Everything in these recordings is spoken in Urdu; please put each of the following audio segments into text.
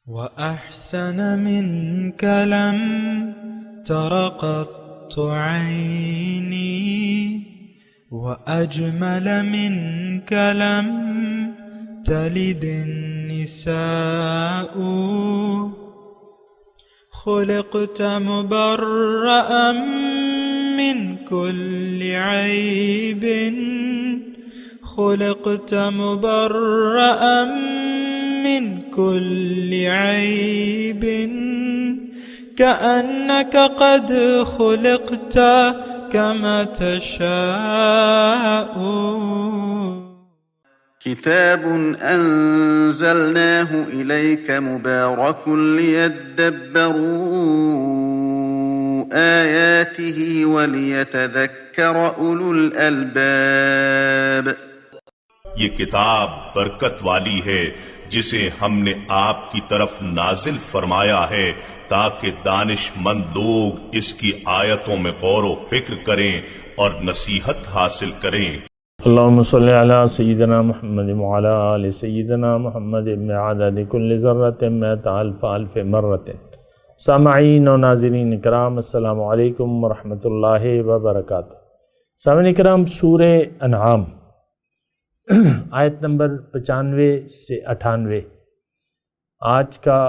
وأحسن منك لم تر قط عيني وأجمل منك لم تلد النساء خلقت مبرأ من كل عيب خلقت مبرأ من كل عيب كأنك قد خلقت كما تشاء. كتاب أنزلناه إليك مبارك ليدبروا آياته وليتذكر أولو الألباب. یہ کتاب برکت والی ہے جسے ہم نے آپ کی طرف نازل فرمایا ہے تاکہ دانش مند لوگ اس کی آیتوں میں غور و فکر کریں اور نصیحت حاصل کریں. اللهم صل على سيدنا محمد وعلى آل سيدنا محمد بعدد كل ذرة مئة ألف ألف مرة. سامعین و ناظرین اکرام، السلام علیکم ورحمۃ اللہ وبرکاتہ. سامعین اکرام، سورہ انعام آیت نمبر 95 سے 98 آج کا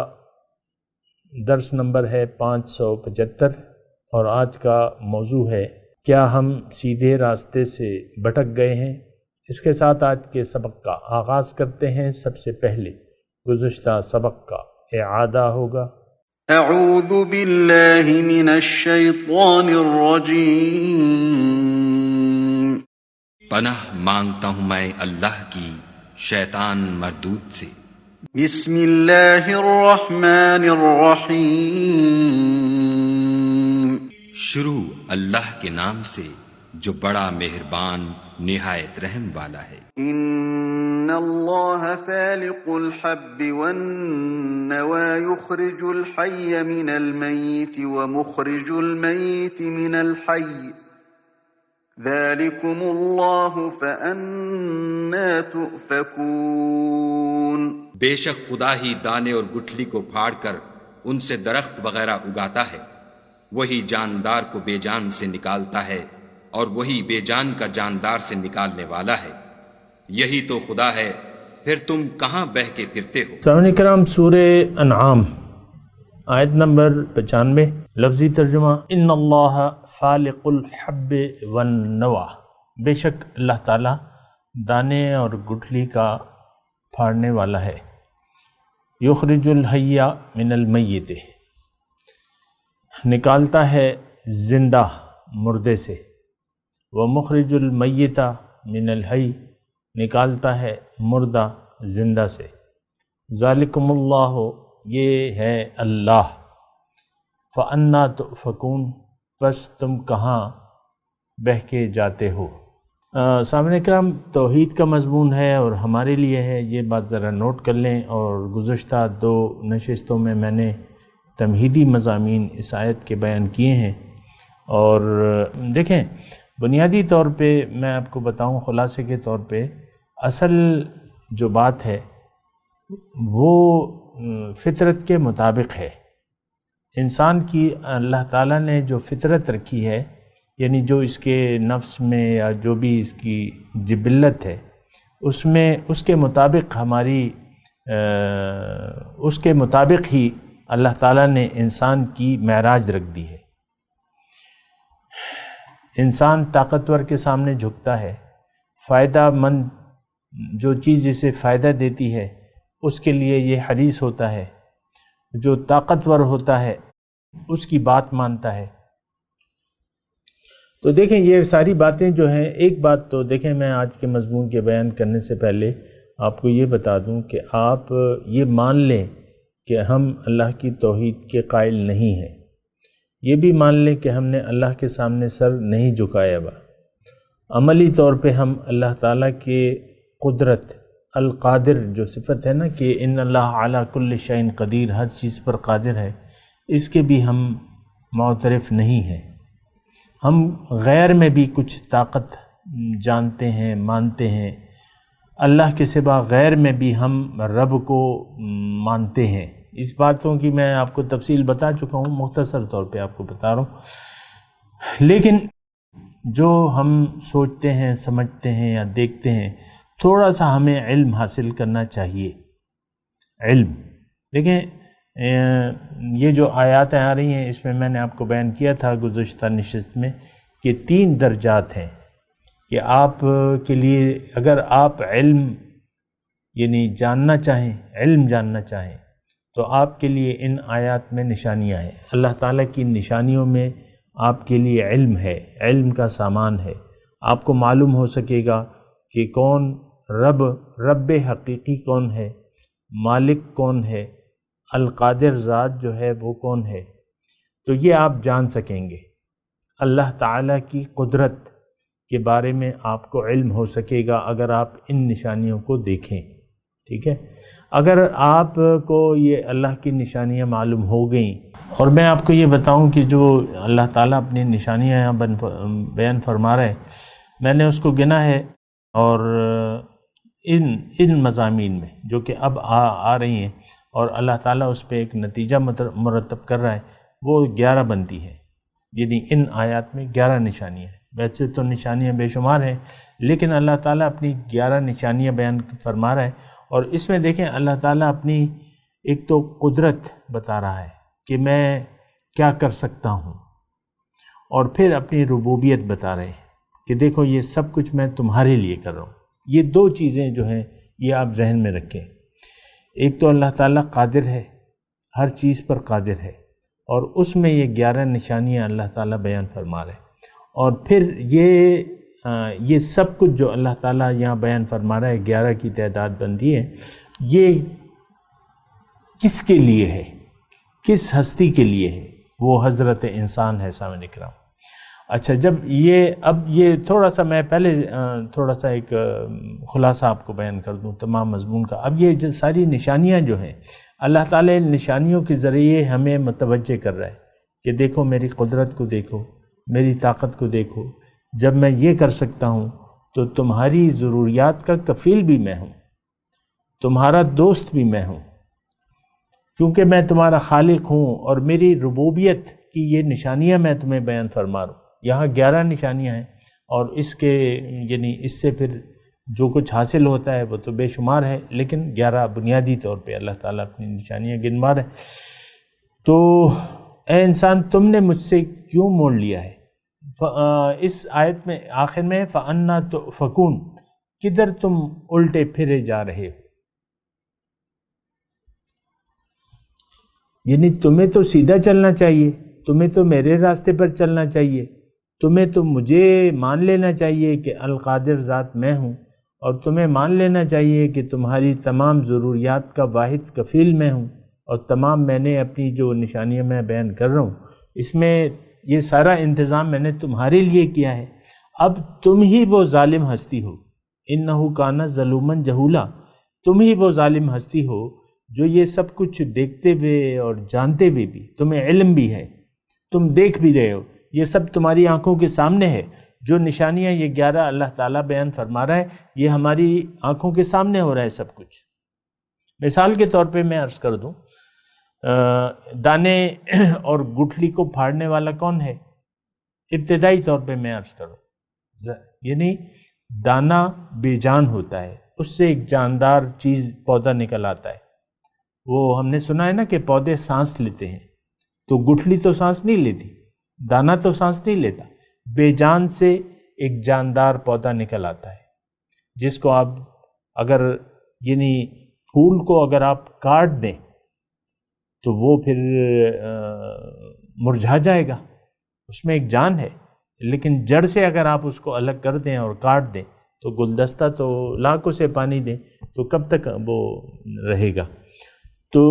درس نمبر ہے 575 اور آج کا موضوع ہے کیا ہم سیدھے راستے سے بھٹک گئے ہیں. اس کے ساتھ آج کے سبق کا آغاز کرتے ہیں. سب سے پہلے گزشتہ سبق کا اعادہ ہوگا. اعوذ باللہ من الشیطان الرجیم. پناہ مانگتا ہوں میں اللہ کی شیطان مردود سے. بسم اللہ الرحمن الرحیم. شروع اللہ کے نام سے جو بڑا مہربان نہایت رحم والا ہے. ان اللہ فالق الحب والنوى يخرج الحي من الميت ومخرج الميت من الحي ذلكم اللہ فأنا تؤفكون. بے شک خدا ہی دانے اور گٹھلی کو پھاڑ کر ان سے درخت وغیرہ اگاتا ہے. وہی جاندار کو بے جان سے نکالتا ہے اور وہی بے جان کا جاندار سے نکالنے والا ہے. یہی تو خدا ہے، پھر تم کہاں بہہ کے پھرتے ہو. سامعین کرام، سورہ انعام آیت نمبر 95 لفظی ترجمہ ان اللہ فالق الحب والنوى. بے شک اللہ تعالی دانے اور گٹھلی کا پھاڑنے والا ہے. یخرج الحی من المیت، نکالتا ہے زندہ مردے سے. ومخرج المیت من الحی، نکالتا ہے مردہ زندہ سے. ذالکم اللہ، یہ ہے اللہ. فأنا تؤفکون، پس تم کہاں بہہ کے جاتے ہو. سامعین کرام، توحید کا مضمون ہے اور ہمارے لیے ہے، یہ بات ذرا نوٹ کر لیں. اور گزشتہ 2 نشستوں میں میں نے تمہیدی مضامین اس آیت کے بیان کیے ہیں. اور دیکھیں، بنیادی طور پہ میں آپ کو بتاؤں خلاصے کے طور پہ اصل جو بات ہے وہ فطرت کے مطابق ہے. انسان کی اللہ تعالیٰ نے جو فطرت رکھی ہے، یعنی جو اس کے نفس میں یا جو بھی اس کی جبلت ہے، اس میں اس کے مطابق ہی اللہ تعالیٰ نے انسان کی معراج رکھ دی ہے. انسان طاقتور کے سامنے جھکتا ہے. فائدہ مند جو چیز اسے فائدہ دیتی ہے اس کے لیے یہ حریص ہوتا ہے. جو طاقتور ہوتا ہے اس کی بات مانتا ہے. تو دیکھیں یہ ساری باتیں جو ہیں، ایک بات تو دیکھیں، میں آج کے مضمون کے بیان کرنے سے پہلے آپ کو یہ بتا دوں کہ آپ یہ مان لیں کہ ہم اللہ کی توحید کے قائل نہیں ہیں. یہ بھی مان لیں کہ ہم نے اللہ کے سامنے سر نہیں جھکایا ہوا. عملی طور پہ ہم اللہ تعالیٰ کے قدرت القادر جو صفت ہے نا کہ ان اللہ علی کل شیء قدیر، ہر چیز پر قادر ہے، اس کے بھی ہم معترف نہیں ہیں. ہم غیر میں بھی کچھ طاقت جانتے ہیں، مانتے ہیں. اللہ کے سوا غیر میں بھی ہم رب کو مانتے ہیں. اس باتوں کی میں آپ کو تفصیل بتا چکا ہوں، مختصر طور پہ آپ کو بتا رہا ہوں، لیکن جو ہم سوچتے ہیں، سمجھتے ہیں یا دیکھتے ہیں، تھوڑا سا ہمیں علم حاصل کرنا چاہیے۔ علم دیکھیں، یہ جو آیاتیں آ رہی ہیں اس میں میں نے آپ کو بیان کیا تھا گزشتہ نشست میں کہ 3 درجات ہیں کہ آپ کے لیے اگر آپ علم یعنی جاننا چاہیں، علم جاننا چاہیں تو آپ کے لیے ان آیات میں نشانیاں ہیں۔ اللہ تعالیٰ کی نشانیوں میں آپ کے لیے علم ہے، علم کا سامان ہے۔ آپ کو معلوم ہو سکے گا کہ کون رب حقیقی کون ہے، مالک کون ہے، القادر ذات جو ہے وہ کون ہے، تو یہ آپ جان سکیں گے۔ اللہ تعالیٰ کی قدرت کے بارے میں آپ کو علم ہو سکے گا اگر آپ ان نشانیوں کو دیکھیں، ٹھیک ہے۔ اگر آپ کو یہ اللہ کی نشانیاں معلوم ہو گئیں، اور میں آپ کو یہ بتاؤں کہ جو اللہ تعالیٰ اپنی نشانیاں یہاں بیان فرما رہے ہیں، میں نے اس کو گنا ہے، اور ان مضامین میں جو کہ اب آ رہی ہیں اور اللہ تعالیٰ اس پہ ایک نتیجہ مرتب کر رہا ہے، وہ 11 بنتی ہے، یعنی ان آیات میں 11 نشانیاں ہیں۔ ویسے تو نشانیاں بے شمار ہیں، لیکن اللہ تعالیٰ اپنی 11 نشانیاں بیان فرما رہا ہے، اور اس میں دیکھیں اللہ تعالیٰ اپنی ایک تو قدرت بتا رہا ہے کہ میں کیا کر سکتا ہوں، اور پھر اپنی ربوبیت بتا رہے ہیں کہ دیکھو یہ سب کچھ میں تمہارے لیے کر رہا ہوں۔ یہ 2 چیزیں جو ہیں یہ آپ ذہن میں رکھیں، ایک تو اللہ تعالیٰ قادر ہے، ہر چیز پر قادر ہے، اور اس میں یہ 11 نشانیاں اللہ تعالیٰ بیان فرما رہے ہیں، اور پھر یہ سب کچھ جو اللہ تعالیٰ یہاں بیان فرما رہا ہے 11 کی تعداد بندی ہے، یہ کس کے لیے ہے، کس ہستی کے لیے ہے؟ وہ حضرت انسان ہے سامعین اکرام۔ اچھا، جب اب یہ تھوڑا سا میں پہلے تھوڑا سا ایک خلاصہ آپ کو بیان کر دوں تمام مضمون کا۔ اب یہ جو ساری نشانیاں جو ہیں اللہ تعالیٰ ان نشانیوں کے ذریعے ہمیں متوجہ کر رہا ہے کہ دیکھو میری قدرت کو دیکھو، میری طاقت کو دیکھو، جب میں یہ کر سکتا ہوں تو تمہاری ضروریات کا کفیل بھی میں ہوں، تمہارا دوست بھی میں ہوں، کیونکہ میں تمہارا خالق ہوں، اور میری ربوبیت کی یہ نشانیاں میں تمہیں بیان فرما رہا ہوں۔ یہاں 11 نشانیاں ہیں، اور اس کے یعنی اس سے پھر جو کچھ حاصل ہوتا ہے وہ تو بے شمار ہے، لیکن 11 بنیادی طور پہ اللہ تعالیٰ اپنی نشانیاں گنوا رہے ہیں۔ تو اے انسان، تم نے مجھ سے کیوں موڑ لیا ہے؟ اس آیت میں آخر میں فَأَنَّا تُؤْفَكُونَ، کدھر تم الٹے پھرے جا رہے ہو؟ یعنی تمہیں تو سیدھا چلنا چاہیے، تمہیں تو میرے راستے پر چلنا چاہیے، تمہیں تو مجھے مان لینا چاہیے کہ القادر ذات میں ہوں، اور تمہیں مان لینا چاہیے کہ تمہاری تمام ضروریات کا واحد کفیل میں ہوں، اور تمام میں نے اپنی جو نشانیاں میں بیان کر رہا ہوں اس میں یہ سارا انتظام میں نے تمہارے لیے کیا ہے۔ اب تم ہی وہ ظالم ہستی ہو، انہو کان ظلوما جہولا، تم ہی وہ ظالم ہستی ہو جو یہ سب کچھ دیکھتے ہوئے اور جانتے ہوئے بھی تمہیں علم بھی ہے، تم دیکھ بھی رہے ہو، یہ سب تمہاری آنکھوں کے سامنے ہے، جو نشانیاں یہ 11 اللہ تعالیٰ بیان فرما رہا ہے یہ ہماری آنکھوں کے سامنے ہو رہا ہے سب کچھ۔ مثال کے طور پہ میں عرض کر دوں، دانے اور گٹھلی کو پھاڑنے والا کون ہے؟ ابتدائی طور پہ میں عرض کروں، یعنی دانہ بے جان ہوتا ہے، اس سے ایک جاندار چیز پودا نکل آتا ہے۔ وہ ہم نے سنا ہے نا کہ پودے سانس لیتے ہیں، تو گٹھلی تو سانس نہیں لیتی، دانہ تو سانس نہیں لیتا، بے جان سے ایک جاندار پودا نکل آتا ہے، جس کو آپ اگر یعنی پھول کو اگر آپ کاٹ دیں تو وہ پھر مرجھا جائے گا، اس میں ایک جان ہے، لیکن جڑ سے اگر آپ اس کو الگ کر دیں اور کاٹ دیں تو گلدستہ تو لاکھوں سے پانی دیں تو کب تک وہ رہے گا؟ تو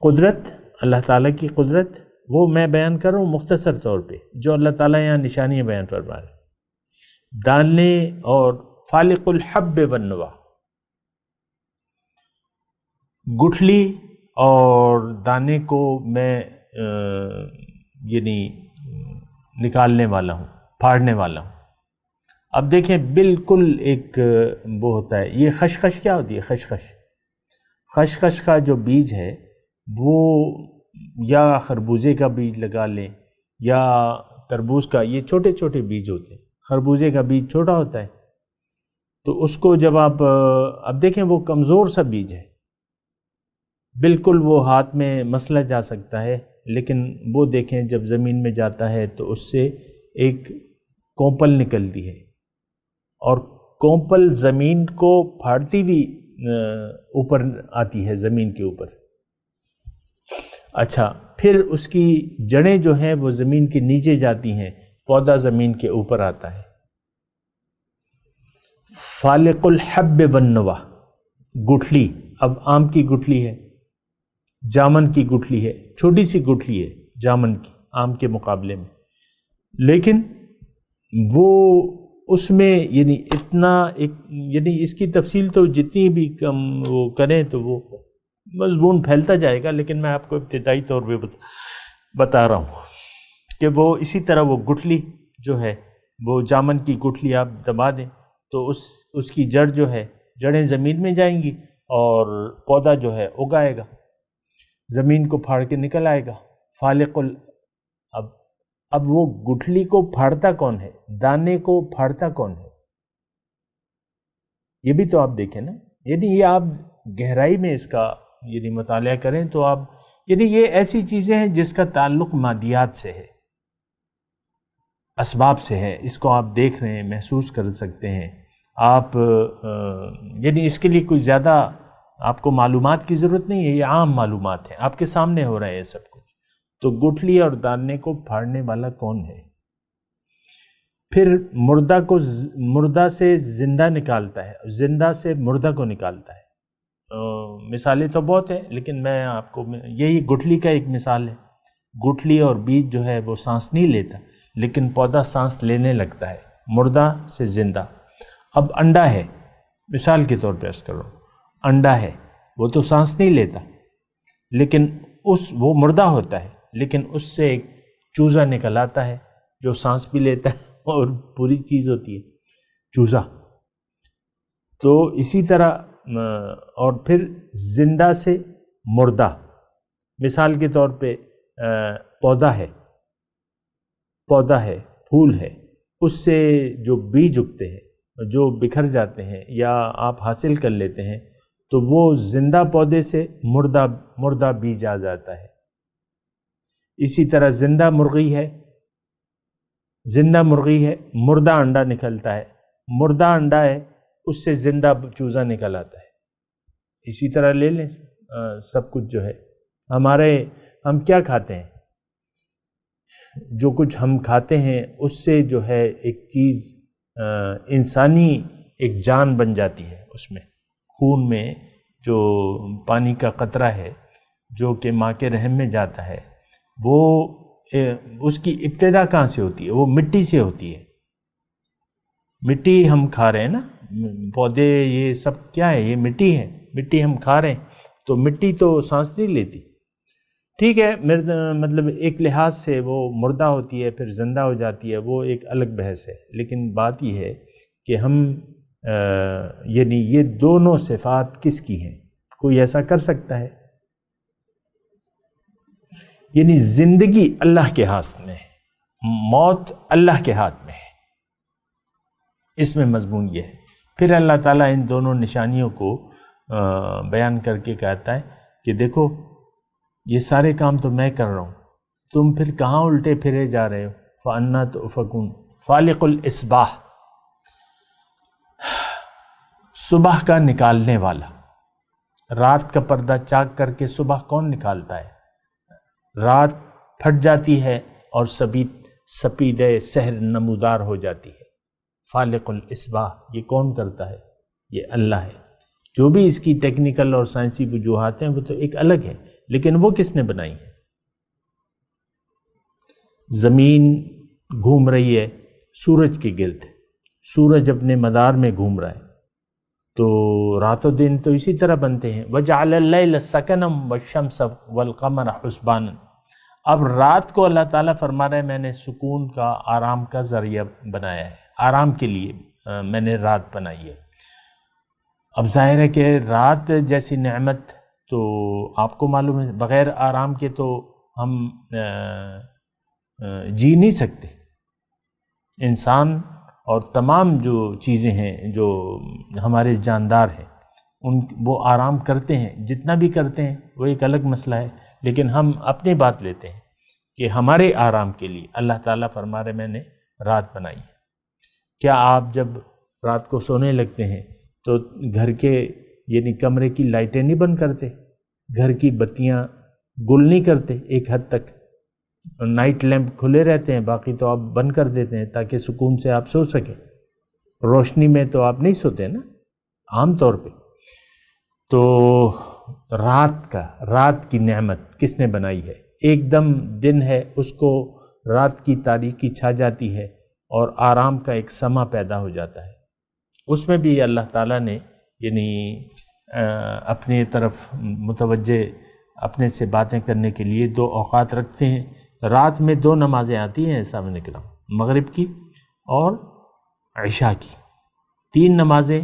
قدرت، اللہ تعالیٰ کی قدرت وہ میں بیان کر رہا ہوں مختصر طور پہ، جو اللہ تعالیٰ یہاں نشانیاں بیان فرما رہے ہیں۔ دانے اور فالق الحب والنوا، گٹھلی اور دانے کو میں یعنی نکالنے والا ہوں، پھاڑنے والا ہوں۔ اب دیکھیں بالکل ایک وہ ہوتا ہے، یہ خشخش کیا ہوتی ہے؟ خشخش کا جو بیج ہے وہ یا خربوزے کا بیج لگا لیں یا تربوز کا، یہ چھوٹے چھوٹے بیج ہوتے ہیں، خربوزے کا بیج چھوٹا ہوتا ہے، تو اس کو جب آپ اب دیکھیں وہ کمزور سا بیج ہے، بالکل وہ ہاتھ میں مسلا جا سکتا ہے، لیکن وہ دیکھیں جب زمین میں جاتا ہے تو اس سے ایک کونپل نکلتی ہے، اور کونپل زمین کو پھاڑتی بھی اوپر آتی ہے زمین کے اوپر۔ اچھا، پھر اس کی جڑیں جو ہیں وہ زمین کے نیچے جاتی ہیں، پودا زمین کے اوپر آتا ہے۔ فالق الحب والنوا، گٹھلی، اب آم کی گٹھلی ہے، جامن کی گٹھلی ہے، چھوٹی سی گٹھلی ہے جامن کی آم کے مقابلے میں، لیکن وہ اس میں یعنی اتنا یعنی اس کی تفصیل تو جتنی بھی کم وہ کریں تو وہ مضمون پھیلتا جائے گا، لیکن میں آپ کو ابتدائی طور پہ بتا رہا ہوں کہ وہ اسی طرح وہ گٹھلی جو ہے، وہ جامن کی گٹھلی آپ دبا دیں تو اس کی جڑ جو ہے، جڑیں زمین میں جائیں گی اور پودا جو ہے اگائے گا، زمین کو پھاڑ کے نکل آئے گا۔ فالق اب وہ گٹھلی کو پھاڑتا کون ہے، دانے کو پھاڑتا کون ہے، یہ بھی تو آپ دیکھیں نا، یعنی یہ آپ گہرائی میں اس کا یعنی مطالعہ کریں تو آپ یعنی یہ ایسی چیزیں ہیں جس کا تعلق مادیات سے ہے، اسباب سے ہے، اس کو آپ دیکھ رہے ہیں، محسوس کر سکتے ہیں آپ، یعنی اس کے لیے کوئی زیادہ آپ کو معلومات کی ضرورت نہیں ہے، یہ عام معلومات ہیں، آپ کے سامنے ہو رہا ہے یہ سب کچھ۔ تو گٹھلی اور دانے کو پھاڑنے والا کون ہے؟ پھر مردہ سے زندہ نکالتا ہے، زندہ سے مردہ کو نکالتا ہے۔ مثالیں تو بہت ہیں، لیکن میں آپ کو یہی گٹھلی کا ایک مثال ہے۔ گٹھلی اور بیج جو ہے وہ سانس نہیں لیتا، لیکن پودا سانس لینے لگتا ہے، مردہ سے زندہ۔ اب انڈا ہے، مثال کے طور پہ عرض کر رہا ہوں، انڈا ہے، وہ تو سانس نہیں لیتا، لیکن وہ مردہ ہوتا ہے، لیکن اس سے ایک چوزا نکل آتا ہے جو سانس بھی لیتا ہے اور پوری چیز ہوتی ہے، چوزا۔ تو اسی طرح اور پھر زندہ سے مردہ، مثال کے طور پہ پودا ہے، پھول ہے، اس سے جو بیج اگتے ہیں، جو بکھر جاتے ہیں یا آپ حاصل کر لیتے ہیں، تو وہ زندہ پودے سے مردہ بیج آ جاتا ہے۔ اسی طرح زندہ مرغی ہے، مردہ انڈا نکلتا ہے، مردہ انڈا ہے، اس سے زندہ چوزا نکل آتا ہے۔ اسی طرح لے لیں سب کچھ جو ہے، ہم کیا کھاتے ہیں، جو کچھ ہم کھاتے ہیں اس سے جو ہے ایک چیز انسانی ایک جان بن جاتی ہے، اس میں خون میں جو پانی کا قطرہ ہے جو کہ ماں کے رحم میں جاتا ہے، وہ اس کی ابتدا کہاں سے ہوتی ہے؟ وہ مٹی سے ہوتی ہے۔ مٹی ہم کھا رہے ہیں نا، پودے یہ سب کیا ہے؟ یہ مٹی ہے، مٹی ہم کھا رہے ہیں، تو مٹی تو سانس نہیں لیتی، ٹھیک ہے، مطلب ایک لحاظ سے وہ مردہ ہوتی ہے پھر زندہ ہو جاتی ہے، وہ ایک الگ بحث ہے، لیکن بات یہ ہے کہ ہم یعنی یہ دونوں صفات کس کی ہیں؟ کوئی ایسا کر سکتا ہے؟ یعنی زندگی اللہ کے ہاتھ میں ہے، موت اللہ کے ہاتھ میں ہے، اس میں مضمون یہ ہے۔ پھر اللہ تعالیٰ ان دونوں نشانیوں کو بیان کر کے کہتا ہے کہ دیکھو یہ سارے کام تو میں کر رہا ہوں، تم پھر کہاں الٹے پھرے جا رہے ہو؟ فَأَنَّا تُؤْفَكُونَ۔ فالق الإصباح، صبح کا نکالنے والا، رات کا پردہ چاک کر کے صبح کون نکالتا ہے؟ رات پھٹ جاتی ہے اور سپیدے سحر نمودار ہو جاتی ہے۔ فالق الإصباح، یہ کون کرتا ہے؟ یہ اللہ ہے۔ جو بھی اس کی ٹیکنیکل اور سائنسی وجوہات ہیں وہ تو ایک الگ ہے، لیکن وہ کس نے بنائی ہے؟ زمین گھوم رہی ہے سورج کے گرد، سورج اپنے مدار میں گھوم رہا ہے، تو رات و دن تو اسی طرح بنتے ہیں۔ وَجَعَلَ اللَّيْلَ سَكَنًا وَالشَّمْسَ وَالْقَمَرَ حُسْبَانًا۔ اب رات کو اللہ تعالیٰ فرما رہا ہے میں نے سکون کا، آرام کا ذریعہ بنایا ہے، آرام کے لیے میں نے رات بنائی ہے۔ اب ظاہر ہے کہ رات جیسی نعمت تو آپ کو معلوم ہے بغیر آرام کے تو ہم جی نہیں سکتے. انسان اور تمام جو چیزیں ہیں جو ہمارے جاندار ہیں وہ آرام کرتے ہیں، جتنا بھی کرتے ہیں وہ ایک الگ مسئلہ ہے، لیکن ہم اپنی بات لیتے ہیں کہ ہمارے آرام کے لیے اللہ تعالیٰ فرما رہے میں نے رات بنائی ہے. کیا آپ جب رات کو سونے لگتے ہیں تو گھر کے یعنی کمرے کی لائٹیں نہیں بند کرتے، گھر کی بتیاں گل نہیں کرتے؟ ایک حد تک نائٹ لیمپ کھلے رہتے ہیں، باقی تو آپ بند کر دیتے ہیں تاکہ سکون سے آپ سو سکیں. روشنی میں تو آپ نہیں سوتے نا عام طور پہ. تو رات کی نعمت کس نے بنائی ہے؟ ایک دم دن ہے، اس کو رات کی تاریکی چھا جاتی ہے اور آرام کا ایک سما پیدا ہو جاتا ہے. اس میں بھی اللہ تعالیٰ نے یعنی اپنے طرف متوجہ اپنے سے باتیں کرنے کے لیے 2 اوقات رکھتے ہیں. رات میں 2 نمازیں آتی ہیں سامنے کرام، مغرب کی اور عشاء کی. 3 نمازیں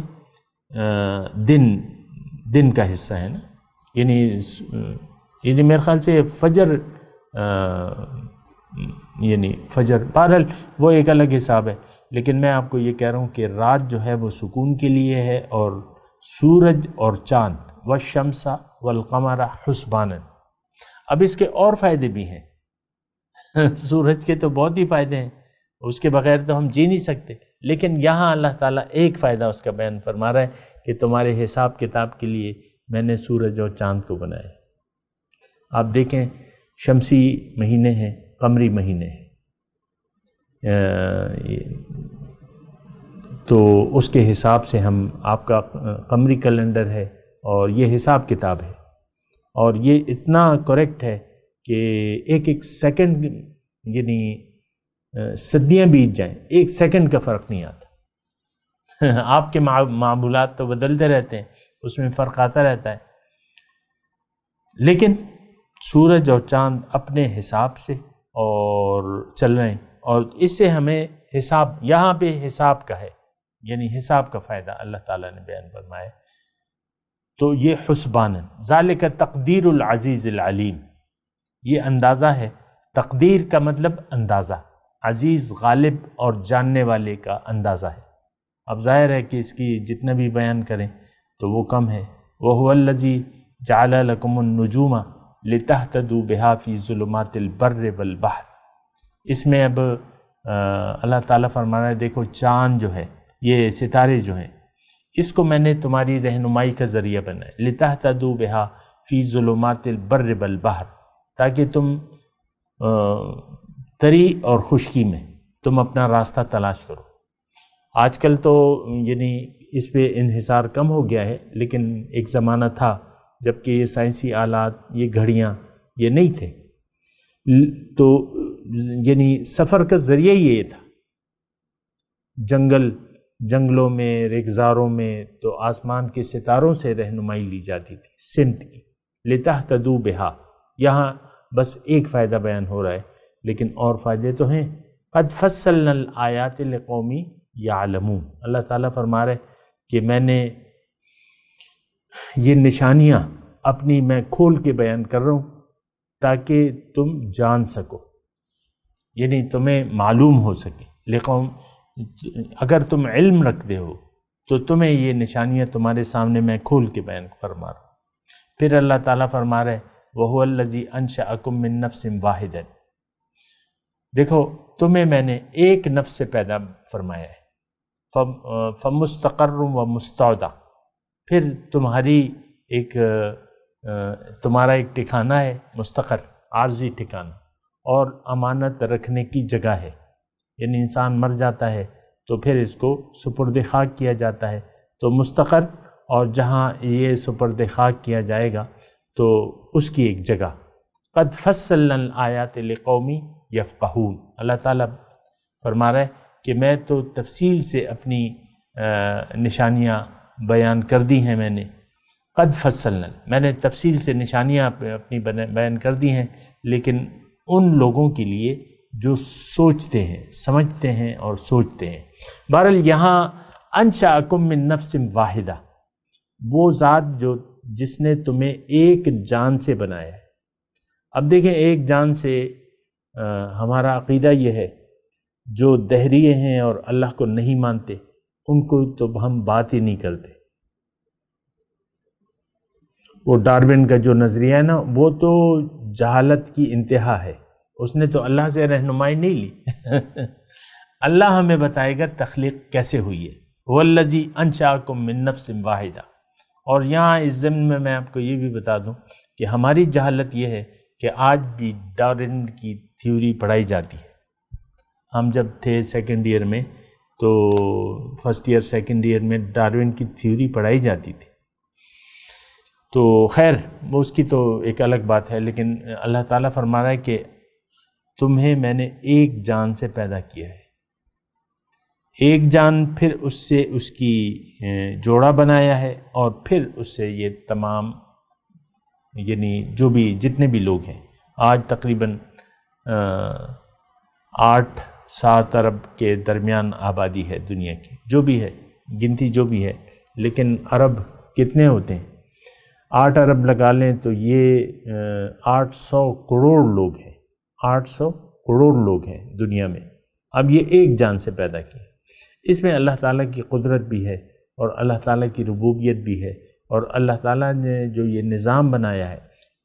دن کا حصہ ہے نا، یعنی میرے خیال سے فجر بہرحال وہ ایک الگ حساب ہے. لیکن میں آپ کو یہ کہہ رہا ہوں کہ رات جو ہے وہ سکون کے لیے ہے، اور سورج اور چاند والشمس والقمر حسبانا. اب اس کے اور فائدے بھی ہیں. سورج کے تو بہت ہی فائدے ہیں، اس کے بغیر تو ہم جی نہیں سکتے. لیکن یہاں اللہ تعالیٰ ایک فائدہ اس کا بیان فرما رہا ہے کہ تمہارے حساب کتاب کے لیے میں نے سورج اور چاند کو بنایا. آپ دیکھیں شمسی مہینے ہیں، قمری مہینے ہیں، تو اس کے حساب سے ہم آپ کا قمری کیلنڈر ہے اور یہ حساب کتاب ہے، اور یہ اتنا کریکٹ ہے کہ ایک سیکنڈ یعنی صدیاں بیت جائیں، 1 سیکنڈ کا فرق نہیں آتا. آپ کے معمولات تو بدلتے رہتے ہیں، اس میں فرق آتا رہتا ہے، لیکن سورج اور چاند اپنے حساب سے اور چل رہے ہیں. اور اس سے ہمیں حساب، یہاں پہ حساب کا ہے، یعنی حساب کا فائدہ اللہ تعالیٰ نے بیان فرمایا. تو یہ حسباناً ذالک تقدیر العزیز العلیم، یہ اندازہ ہے. تقدیر کا مطلب اندازہ، عزیز غالب اور جاننے والے کا اندازہ ہے. اب ظاہر ہے کہ اس کی جتنا بھی بیان کریں تو وہ کم ہے. وَهُوَ الَّذِي جَعَلَ لَكُمُ النُّجُومَ لِتَهْتَدُوا بِهَا فِي ظُلُمَاتِ الْبَرِّ وَالْبَحْرِ. اس میں اب اللہ تعالیٰ فرما رہا ہے دیکھو چاند جو ہے، یہ ستارے جو ہیں، اس کو میں نے تمہاری رہنمائی کا ذریعہ بنایا. لِتَهْتَدُوا بِهَا فِي ظُلُمَاتِ الْبَرِّ وَالْبَحْرِ، تاکہ تم تری اور خشکی میں تم اپنا راستہ تلاش کرو. آج کل تو یعنی اس پہ انحصار کم ہو گیا ہے، لیکن ایک زمانہ تھا جب کہ یہ سائنسی آلات، یہ گھڑیاں یہ نہیں تھے، تو یعنی سفر کا ذریعہ یہ تھا. جنگلوں میں، ریگزاروں میں تو آسمان کے ستاروں سے رہنمائی لی جاتی تھی سمت کی. لِتَهْتَدُوا بِهَا، یہاں بس ایک فائدہ بیان ہو رہا ہے، لیکن اور فائدے تو ہیں. قَدْ فَصَّلْنَا الْآيَاتِ لِقَوْمٍ يَعْلَمُونَ. اللہ تعالیٰ فرما رہے کہ میں نے یہ نشانیاں اپنی میں کھول کے بیان کر رہا ہوں تاکہ تم جان سکو، یعنی تمہیں معلوم ہو سکے. لقوم، اگر تم علم رکھتے ہو تو تمہیں یہ نشانیاں تمہارے سامنے میں کھول کے بیان فرما رہا ہوں. پھر اللہ تعالیٰ فرما رہے وَهُوَ الَّذِي أَنشَأَكُم مِّن نَفْسٍ وَاحِدَةٍ. دیکھو تمہیں میں نے ایک نفس سے پیدا فرمایا ہے. فَمُسْتَقَرٌّ وَمُسْتَوْدَعٌ، پھر تمہارا ایک ٹھکانہ ہے، مستقر عارضی ٹھکانہ، اور امانت رکھنے کی جگہ ہے. یعنی انسان مر جاتا ہے تو پھر اس کو سپرد خاک کیا جاتا ہے، تو مستقر اور جہاں یہ سپرد خاک کیا جائے گا تو اس کی ایک جگہ. قد فصلنا الآیات لقوم یفقہون. اللہ تعالیٰ فرما رہا ہے کہ میں تو تفصیل سے اپنی نشانیاں بیان کر دی ہیں. میں نے قد فصلنا، میں نے تفصیل سے نشانیاں اپنی بیان کر دی ہیں، لیکن ان لوگوں کے لیے جو سوچتے ہیں، سمجھتے ہیں اور سوچتے ہیں. بہرحال یہاں انشأکم من نفس واحدہ، وہ ذات جو جس نے تمہیں ایک جان سے بنایا ہے۔ اب دیکھیں ایک جان سے ہمارا عقیدہ یہ ہے، جو دہریے ہیں اور اللہ کو نہیں مانتے ان کو تو ہم بات ہی نہیں کرتے۔ وہ ڈارون کا جو نظریہ ہے نا، وہ تو جہالت کی انتہا ہے، اس نے تو اللہ سے رہنمائی نہیں لی۔ اللہ ہمیں بتائے گا تخلیق کیسے ہوئی ہے، وَالَّذِي أَنشَأَكُم مِّن نَّفْسٍ وَاحِدَةٍ۔ اور یہاں اس ضمن میں آپ کو یہ بھی بتا دوں کہ ہماری جہالت یہ ہے کہ آج بھی ڈارون کی تھیوری پڑھائی جاتی ہے۔ ہم جب تھے سیکنڈ ایئر میں تو فرسٹ ایئر سیکنڈ ایئر میں ڈارون کی تھیوری پڑھائی جاتی تھی۔ تو خیر وہ اس کی تو ایک الگ بات ہے، لیکن اللہ تعالیٰ فرما رہا ہے کہ تمہیں میں نے ایک جان سے پیدا کیا ہے، ایک جان، پھر اس سے اس کی جوڑا بنایا ہے، اور پھر اس سے یہ تمام یعنی جو بھی جتنے بھی لوگ ہیں، آج تقریباً 8-7 ارب کے درمیان آبادی ہے دنیا کی، جو بھی ہے گنتی جو بھی ہے، لیکن عرب کتنے ہوتے ہیں؟ 8 ارب لگا لیں تو یہ 800 کروڑ لوگ ہیں، 800 کروڑ لوگ ہیں دنیا میں۔ اب یہ ایک جان سے پیدا کی، اس میں اللہ تعالیٰ کی قدرت بھی ہے اور اللہ تعالیٰ کی ربوبیت بھی ہے، اور اللہ تعالیٰ نے جو یہ نظام بنایا ہے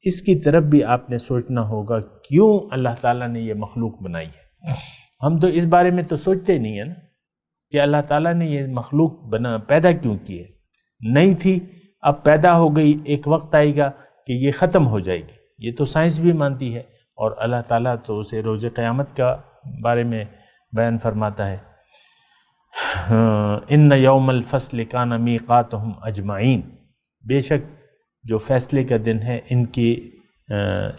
اس کی طرف بھی آپ نے سوچنا ہوگا، کیوں اللہ تعالیٰ نے یہ مخلوق بنائی ہے۔ ہم تو اس بارے میں تو سوچتے نہیں ہیں نا کہ اللہ تعالیٰ نے یہ مخلوق پیدا کیوں کی ہے، نہیں تھی اب پیدا ہو گئی، ایک وقت آئے گا کہ یہ ختم ہو جائے گی، یہ تو سائنس بھی مانتی ہے، اور اللہ تعالیٰ تو اسے روز قیامت کا بارے میں بیان فرماتا ہے، ان یوم الفصل کان میقاتہم اجمعین، بے شک جو فیصلے کا دن ہے ان کی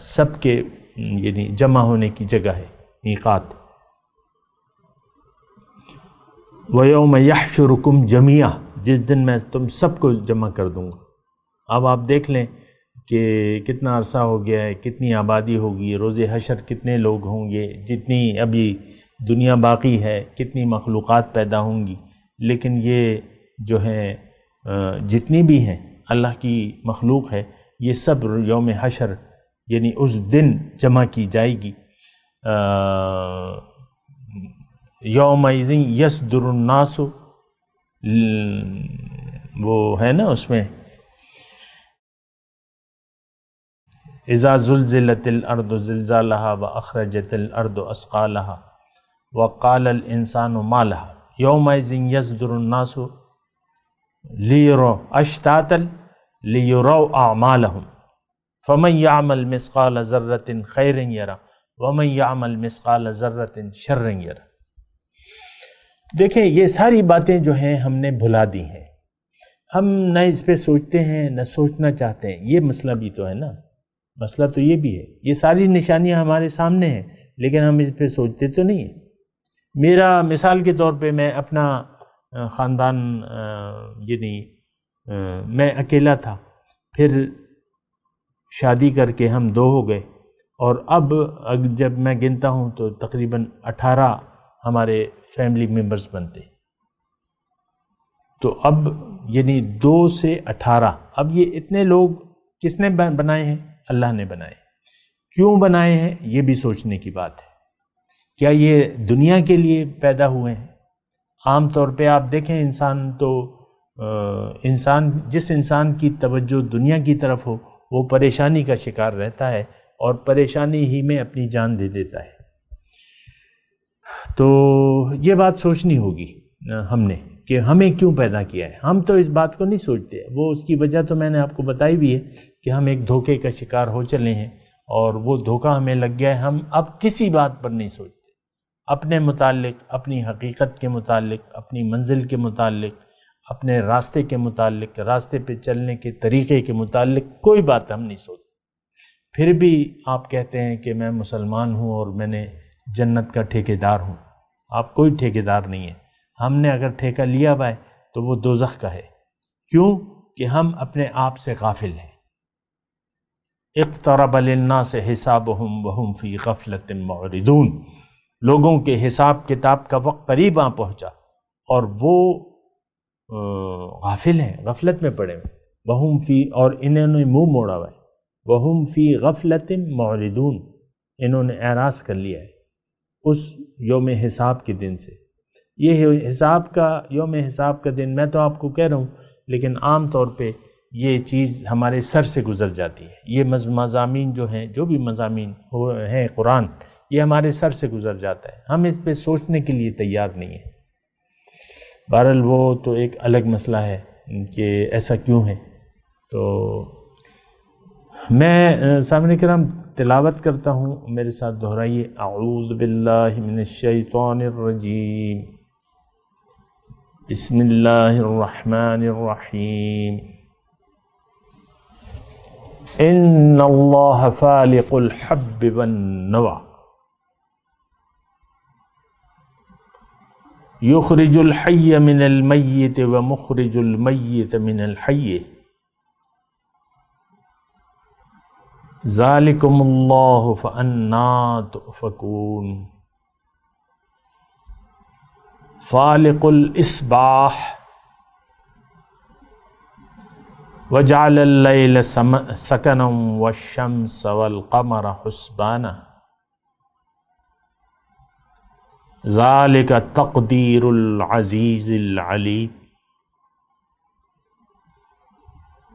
سب کے یعنی جمع ہونے کی جگہ ہے میقات۔ وَيَوْمَ يَحْشُرُكُمْ جَمِيعًا، جس دن میں تم سب کو جمع کر دوں گا۔ اب آپ دیکھ لیں کہ کتنا عرصہ ہو گیا ہے، کتنی آبادی ہوگی، روز حشر کتنے لوگ ہوں گے، جتنی ابھی دنیا باقی ہے کتنی مخلوقات پیدا ہوں گی، لیکن یہ جو ہیں جتنی بھی ہیں اللہ کی مخلوق ہے، یہ سب یوم حشر یعنی اس دن جمع کی جائے گی۔ یومئذ یصدر الناس، وہ ہے نا اس میں اذا زلزلت الارض زلزالها واخرجت الارض اثقالها وقال الانسان ما لها یومئذ یصدر الناس لیروا اشتاتا لیروا اعمالهم فمن يعمل مثقال ذرة خيرا يره ومن يعمل مثقال ذرة شرا يره۔ دیکھیں یہ ساری باتیں جو ہیں ہم نے بھلا دی ہیں، ہم نہ اس پہ سوچتے ہیں نہ سوچنا چاہتے ہیں، یہ مسئلہ بھی تو ہے نا، مسئلہ تو یہ بھی ہے، یہ ساری نشانیاں ہمارے سامنے ہیں لیکن ہم اس پہ سوچتے تو نہیں ہیں۔ میرا مثال کے طور پہ میں اپنا خاندان یعنی میں اکیلا تھا، پھر شادی کر کے ہم 2 ہو گئے، اور اب جب میں گنتا ہوں تو تقریباً 18 ہمارے فیملی ممبرز بنتے، تو اب یعنی 2 سے 18، اب یہ اتنے لوگ کس نے بنائے ہیں؟ اللہ نے بنائے۔ کیوں بنائے ہیں یہ بھی سوچنے کی بات ہے، کیا یہ دنیا کے لیے پیدا ہوئے ہیں؟ عام طور پہ آپ دیکھیں انسان تو جس انسان کی توجہ دنیا کی طرف ہو وہ پریشانی کا شکار رہتا ہے اور پریشانی ہی میں اپنی جان دے دیتا ہے۔ تو یہ بات سوچنی ہوگی ہم نے کہ ہمیں کیوں پیدا کیا ہے، ہم تو اس بات کو نہیں سوچتے۔ وہ اس کی وجہ تو میں نے آپ کو بتائی بھی ہے کہ ہم ایک دھوکے کا شکار ہو چلے ہیں، اور وہ دھوکہ ہمیں لگ گیا ہے، ہم اب کسی بات پر نہیں سوچتے، اپنے متعلق، اپنی حقیقت کے متعلق، اپنی منزل کے متعلق، اپنے راستے کے متعلق، راستے پہ چلنے کے طریقے کے متعلق کوئی بات ہم نہیں سوچتے۔ پھر بھی آپ کہتے ہیں کہ میں مسلمان ہوں اور میں نے جنت کا ٹھیکیدار ہوں، آپ کوئی ٹھیکیدار نہیں ہے۔ ہم نے اگر ٹھیکہ لیا ہوا ہے تو وہ دوزخ کا ہے، کیوں کہ ہم اپنے آپ سے غافل ہیں۔ اقترب للناس حسابهم وهم فی غفلۃ معرضون، لوگوں کے حساب کتاب کا وقت قریب آ پہنچا اور وہ غافل ہیں، غفلت میں پڑے ہوئے۔ وہم فی، اور انہوں نے منہ موڑا ہوا ہے، وہم فی غفلت معرضون، انہوں نے اعراض کر لیا ہے اس یوم حساب کے دن سے۔ یہ حساب کا، یوم حساب کا دن میں تو آپ کو کہہ رہا ہوں، لیکن عام طور پہ یہ چیز ہمارے سر سے گزر جاتی ہے۔ یہ مضامین جو ہیں، جو بھی مضامین ہیں قرآن، یہ ہمارے سر سے گزر جاتا ہے، ہم اس پہ سوچنے کے لیے تیار نہیں ہیں۔ بہرحال وہ تو ایک الگ مسئلہ ہے کہ ایسا کیوں ہے۔ تو میں سامعین کرام تلاوت کرتا ہوں، میرے ساتھ دہرائیے، اعوذ باللہ من الشیطان الرجیم، بسم اللہ الرحمن الرحیم، ان اللہ فالق الحب والنوى یخرج الحی من المیت ومخرج المیت من الحی ذالکم اللہ فأنا تؤفکون فالق الاصباح وجعل اللیل سکنا والشمس والقمر حسبانا ذالک تقدیر العزیز العلیم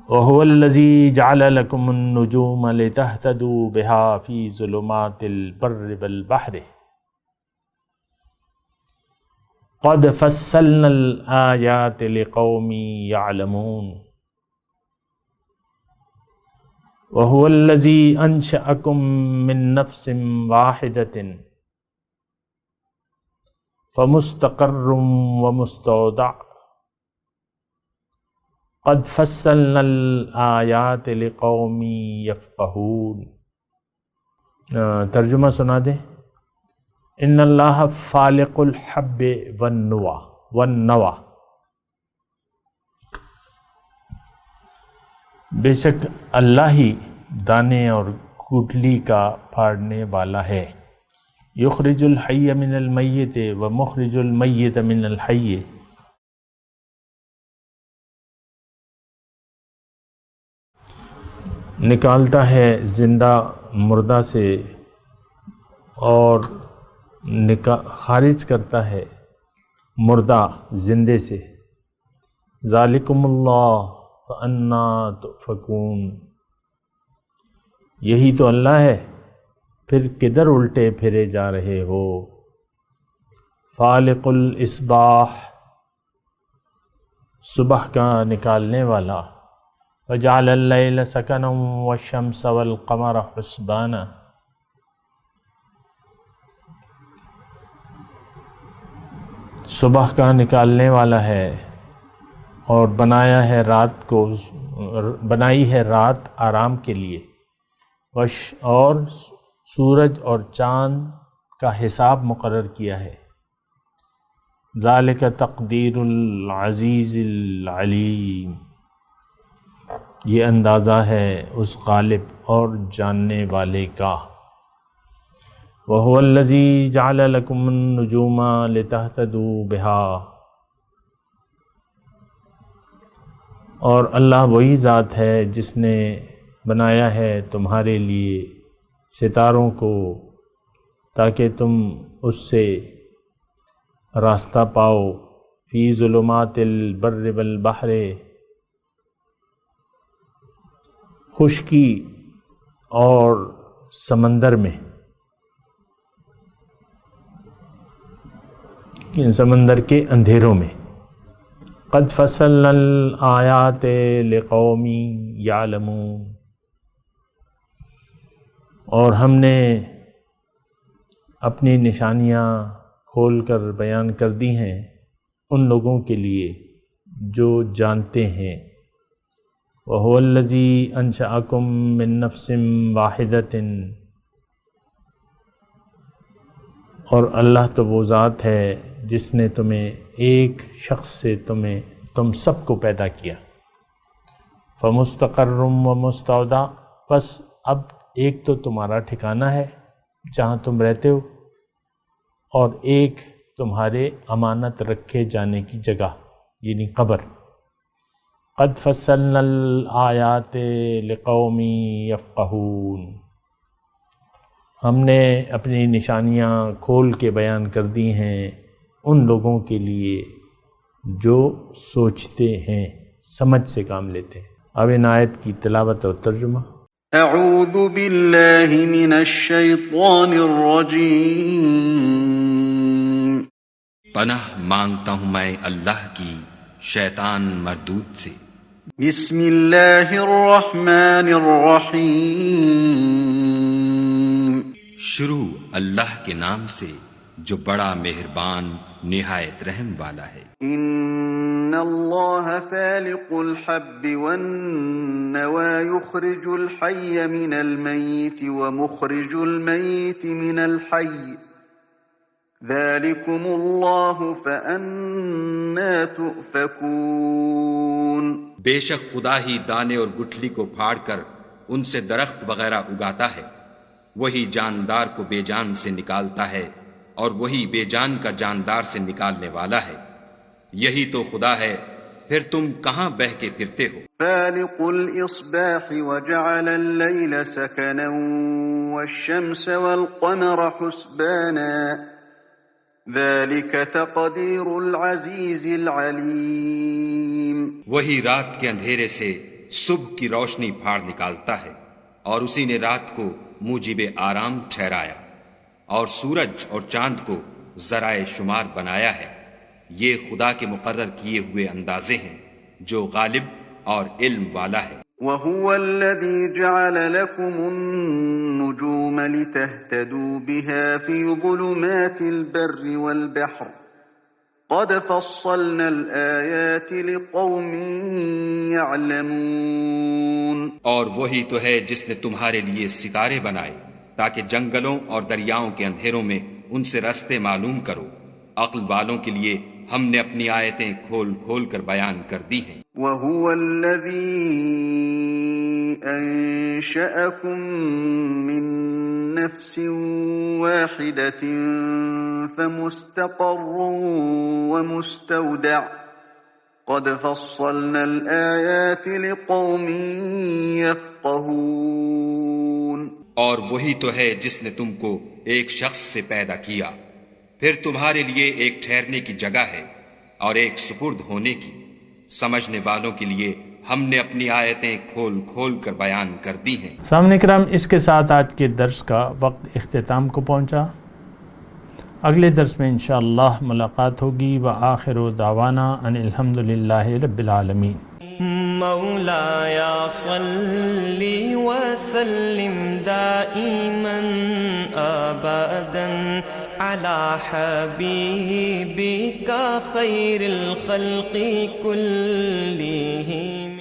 وهو الذي جعل لكم النجوم لتهتدوا بها في ظلمات البر والبحر قد فصلنا الآيات لقوم يعلمون وهو الذي أنشأكم من نفس واحدة فمستقر ومستودع قد فصلنا الآیات لقوم یفقہون۔ ترجمہ سنا دیں، ان اللہ فالق الحب والنوى، بے شک اللہ ہی دانے اور گٹلی کا پھاڑنے والا ہے۔ یخرج الحی من المیت ومخرج المیت من الحی، نکالتا ہے زندہ مردہ سے اور خارج کرتا ہے مردہ زندے سے۔ ذالکم اللہ فأنا تؤفکون، یہی تو اللہ ہے، پھر کدھر الٹے پھرے جا رہے ہو۔ فالق الاصباح، صبح کا نکالنے والا، وجعل اللیل سکنا والشمس والقمر حسبانا، صبح کا نکالنے والا ہے اور بنایا ہے رات کو، بنائی ہے رات آرام کے لیے، اور سورج اور چاند کا حساب مقرر کیا ہے۔ ذالک تقدیر العزیز العلیم، یہ اندازہ ہے اس غالب اور جاننے والے کا۔ وَهُوَ الَّذِي جَعَلَ لَكُمُ النُّجُومَ لِتَهْتَدُوا بِهَا، اور اللہ وہی ذات ہے جس نے بنایا ہے تمہارے لیے ستاروں کو تاکہ تم اس سے راستہ پاؤ، فی ظلمات البر والبحر، خشکی اور سمندر میں، سمندر کے اندھیروں میں۔ قد فصلنا الآیات لقوم یعلمون، اور ہم نے اپنی نشانیاں کھول کر بیان کر دی ہیں ان لوگوں کے لیے جو جانتے ہیں۔ وَهُوَ الَّذِي أَنشَأَكُم مِّن نَّفْسٍ وَاحِدَةٍ، اور اللہ تو وہ ذات ہے جس نے تمہیں ایک شخص سے تم سب کو پیدا کیا۔ فَمُسْتَقَرٌّ وَمُسْتَوْدَعٌ، پس اب ایک تو تمہارا ٹھکانہ ہے جہاں تم رہتے ہو، اور ایک تمہارے امانت رکھے جانے کی جگہ یعنی قبر۔ قد فصلنا الآیات لقوم یفقہون، ہم نے اپنی نشانیاں کھول کے بیان کر دی ہیں ان لوگوں کے لیے جو سوچتے ہیں، سمجھ سے کام لیتے ہیں۔ اب ان آیت کی تلاوت اور ترجمہ۔ اعوذ باللہ من الشیطان الرجیم، پناہ مانگتا ہوں میں اللہ کی شیطان مردود سے۔ بسم اللہ الرحمن الرحیم، شروع اللہ کے نام سے جو بڑا مہربان نہایت رحم والا ہے۔ ان اللہ فالق الحب والنوى يخرج الحي من الميت ومخرج الميت من الحي ذلكم اللہ فأنا تؤفكون۔ بے شک خدا ہی دانے اور گٹھلی کو پھاڑ کر ان سے درخت وغیرہ اگاتا ہے، وہی جاندار کو بے جان سے نکالتا ہے اور وہی بے جان کا جاندار سے نکالنے والا ہے، یہی تو خدا ہے، پھر تم کہاں بہ کے پھرتے ہو؟ فالق الإصباح وجعل الليل سكنا والشمس والقمر حسبانا ذلك تقدير العزيز العليم۔ وہی رات کے اندھیرے سے صبح کی روشنی پھاڑ نکالتا ہے، اور اسی نے رات کو موجب آرام ٹھہرایا، اور سورج اور چاند کو ذرائع شمار بنایا ہے، یہ خدا کے مقرر کیے ہوئے اندازے ہیں جو غالب اور علم والا ہے۔ وَهُوَ الَّذِي جَعَلَ لَكُمُ النُّجُومَ لِتَهْتَدُوا بِهَا فِي ظُلُمَاتِ الْبَرِّ وَالْبَحْرِ قَدْ فَصَّلْنَا الْآيَاتِ لِقَوْمٍ يَعْلَمُونَ۔ اور وہی تو ہے جس نے تمہارے لیے ستارے بنائے تاکہ جنگلوں اور دریاؤں کے اندھیروں میں ان سے رستے معلوم کرو، عقل والوں کے لیے ہم نے اپنی آیتیں کھول کھول کر بیان کر دی ہیں۔ وَهُوَ الَّذِي أَنشَأَكُم مِّن نَّفْسٍ وَاحِدَةٍ فَمُسْتَقَرٌّ وَمُسْتَوْدَعٌ قَدْ فَصَّلْنَا الْآيَاتِ لِقَوْمٍ يَفْقَهُونَ۔ اور وہی تو ہے جس نے تم کو ایک شخص سے پیدا کیا، پھر تمہارے لیے ایک ٹھہرنے کی جگہ ہے اور ایک سپرد ہونے کی، سمجھنے والوں کے لیے ہم نے اپنی آیتیں کھول کھول کر بیان کر دی ہیں۔ سامعین کرام، اس کے ساتھ آج کے درس کا وقت اختتام کو پہنچا۔ اگلے درس میں انشاءاللہ ملاقات ہوگی۔ وآخر دعوانا ان الحمدللہ رب العالمین۔ مولاي صل وسلم دائما أبدا على حبيبك خير الخلق كلهم۔